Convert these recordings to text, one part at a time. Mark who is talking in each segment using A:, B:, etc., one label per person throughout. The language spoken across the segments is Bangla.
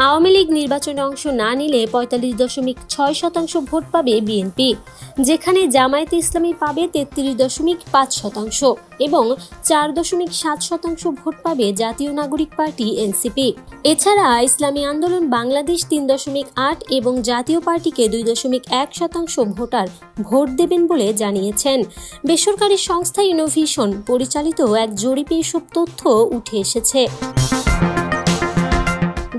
A: আওয়ামী লীগ নির্বাচনে অংশ না নিলে ৪৫.৬% ভোট পাবে বিএনপি, যেখানে জামায়াতে ইসলামী পাবে ৩৩.৫% এবং ৪.৭% ভোট পাবে জাতীয় নাগরিক পার্টি এনসিপি। এছাড়া ইসলামী আন্দোলন বাংলাদেশ ৩.৮ এবং জাতীয় পার্টিকে ২.১% ভোটার ভোট দেবেন বলে জানিয়েছেন। বেসরকারি সংস্থা ইনোভিশন পরিচালিত এক জরিপে এসব তথ্য উঠে এসেছে।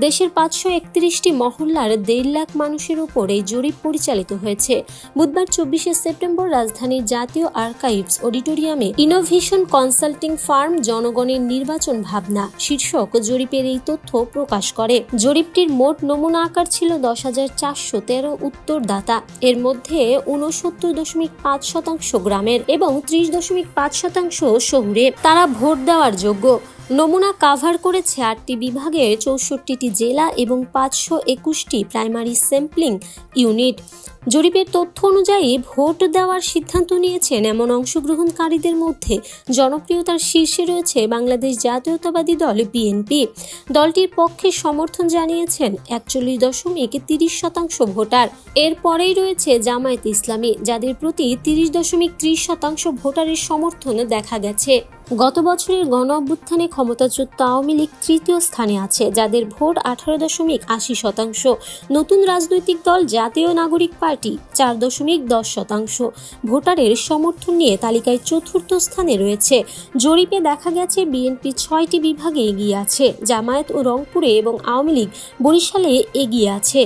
A: দেশের ৫৩১টি মহল্লার ১.৫ লাখ মানুষের উপর এই জরিপ পরিচালিত হয়েছে। বুধবার ২৪শে সেপ্টেম্বর রাজধানীর জাতীয় আর্কাইভস অডিটোরিয়ামে ইনোভেশন কনসাল্টিং ফার্ম জনগণের নির্বাচন ভাবনা শীর্ষক জরিপের এই তথ্য প্রকাশ করে। জরিপটির মোট নমুনা আকার ছিল ১০,৪১৩ উত্তরদাতা। এর মধ্যে ৬৯.৫% গ্রামের এবং ৩০.৫% শহুরে। তারা ভোট দেওয়ার যোগ্য। নমুনা কাভার করেছে ৮টি বিভাগের ৬৪টি জেলা এবং ৫২১টি প্রাইমারি স্যাম্পলিং ইউনিট। জরিপের তথ্য অনুযায়ী ভোট দেওয়ার সিদ্ধান্ত নিয়েছেন এমন অংশগ্রহণকারীদের মধ্যে জনপ্রিয়তার শীর্ষে রয়েছে বাংলাদেশ জাতীয়তাবাদী দল বিএনপি। দলটির পক্ষে সমর্থন জানিয়েছেন ৪১.৩০% ভোটার। এরপরেই রয়েছে জামায়াত ইসলামী, যাদের প্রতি ৩০.৩০% ভোটারের সমর্থন দেখা গেছে। গত বছরের গণ অভ্যুত্থানে ক্ষমতাচ্যুত আওয়ামী লীগ তৃতীয় স্থানে আছে, যাদের ভোট ১৮.৮০%। নতুন রাজনৈতিক দল জাতীয় নাগরিক পার্টি ৪.১০% ভোটারের সমর্থন নিয়ে তালিকায় চতুর্থ স্থানে রয়েছে। জরিপে দেখা গেছে বিএনপি ৬টি বিভাগে এগিয়ে আছে, জামায়াত ও রংপুরে এবং আওয়ামী লীগ বরিশালে এগিয়ে আছে।